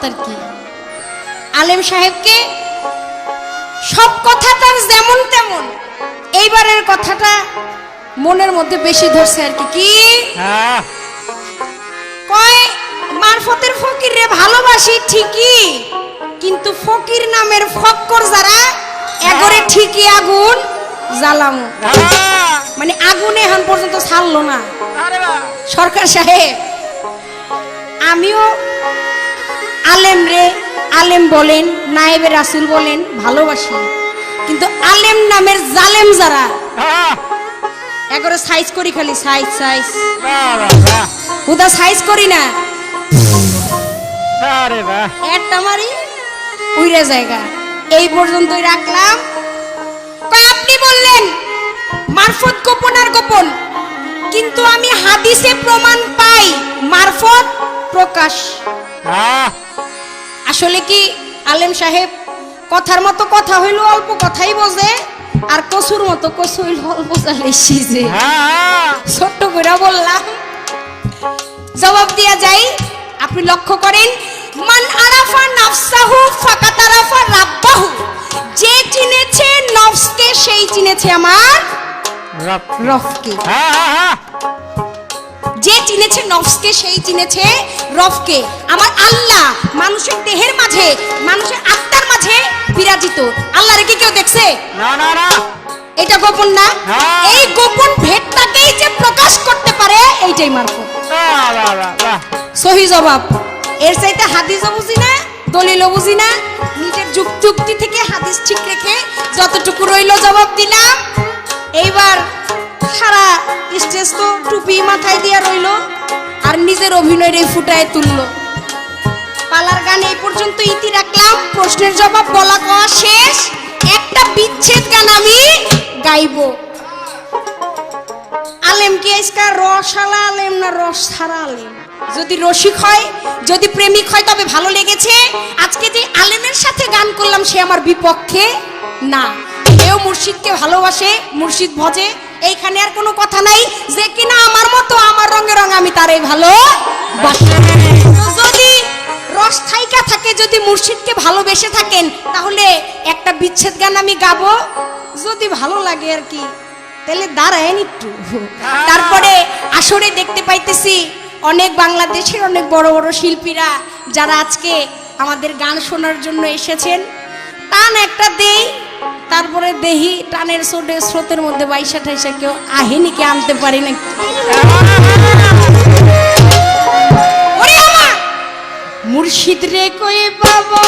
তফাৎ আর কি। আলেম সাহেবকে সব কথা তার যেমন তেমন, এইবারের কথাটা মনের মধ্যে বেশি ধরছে আর কি। কি কয়, মারফতের ফকির রে ভালোবাসি ঠিকই, কিন্তু ফকির নামের ফক্কর যারা এগরে ঠিকই আগুন জ্বালামু। মানে আগুনে এখন পর্যন্ত ছাড়লো না। সরকার সাহেব, আমিও আলেম রে, আলেম বলেন নায়েবে রাসূল বলেন ভালোবাসি, কিন্তু আলেম নামের জালেম যারা এগরে সাইজ করি, খালি সাইজ সাইজ, হুদা সাইজ করি না, একটা মারি উইরা জায়গা। এই পর্যন্তই রাখলাম। আপনি বললেন মারফত গোপন আর গোপন, কিন্তু আমি হাদিসে প্রমাণ পাই মারফত প্রকাশ। আসলে কি আলেম সাহেব কথার মতো কথা হইল অল্প কথাই বোঝে, আর কসুর মতো কসু হইল অল্প জালে সিজে। ছোট্ট করে বললাম, জবাব দিয়া যাই। আপনি লক্ষ্য করেন, মান আরাফা নাফসাহু ফাকাত আরাফা রাব্বাহু, যে চিনেছে নফসকে সেই চিনেছে আমার রবকে। যে চিনেছে নফসকে সেই চিনেছে রবকে। আমার আল্লাহ মানুষের দেহের মাঝে, মানুষের আত্মার মাঝে বিরাজিত। আল্লাহরে কি কেউ দেখছে? না না না, এটা গোপন না। এই গোপন ভেদটাকেই যে প্রকাশ করতে পারে এইটাই মারফত। সহি জবাব। এর চাইতে হাদিসও বুঝি না, দলিলও বুঝি না, নিজের যুক্তি থেকে হাদিস ঠিক রেখে যতটুকু রইল জবাব দিলাম। এইবার সারা স্টেজ তো টুপি মাথায় দিয়া রইল, আর নিজের অভিনয় রে ফুটায় তুললো। পালার গান এই পর্যন্ত ইতি রাখলাম। প্রশ্নের জবাব বলা কওয়া শেষ। একটা বিচ্ছেদ গান আমি গাইব। আলেম কি আজকা রসালা আলেম না রস ছাড়া আলেম? যদি রসিক হয়, যদি প্রেমিক হয় তবে ভালো লেগেছে। আজকে যে আলেমের সাথে গান করলাম সে আমার বিপক্ষে না। কেউ মুর্শিদকে ভালোবাসে, মুর্শিদ ভজে, এইখানে আর কোনো কথা নাই। যে কিনা আমার মতো, আমার রঙে রঙ, আমি তারই ভালোবাসি। যদি রস থাইকা থাকে, যদি মুর্শিদকে ভালোবেসে থাকেন, তাহলে একটা বিচ্ছেদ গান আমি গাবো। যদি ভালো লাগে আর কি, তাহলে দাঁড়ায়েন একটু। তারপরে আসরে দেখতে পাইতেছি অনেক বাংলাদেশের অনেক বড় বড় শিল্পীরা যারা আজকে আমাদের গান শোনার জন্য এসেছেন। টান একটা দেই, তারপরে দেহি টানের স্রোতের মধ্যে 22-28 কেউ আহিনিকে আনতে পারি না। মুর্শিদ রে কই বাবা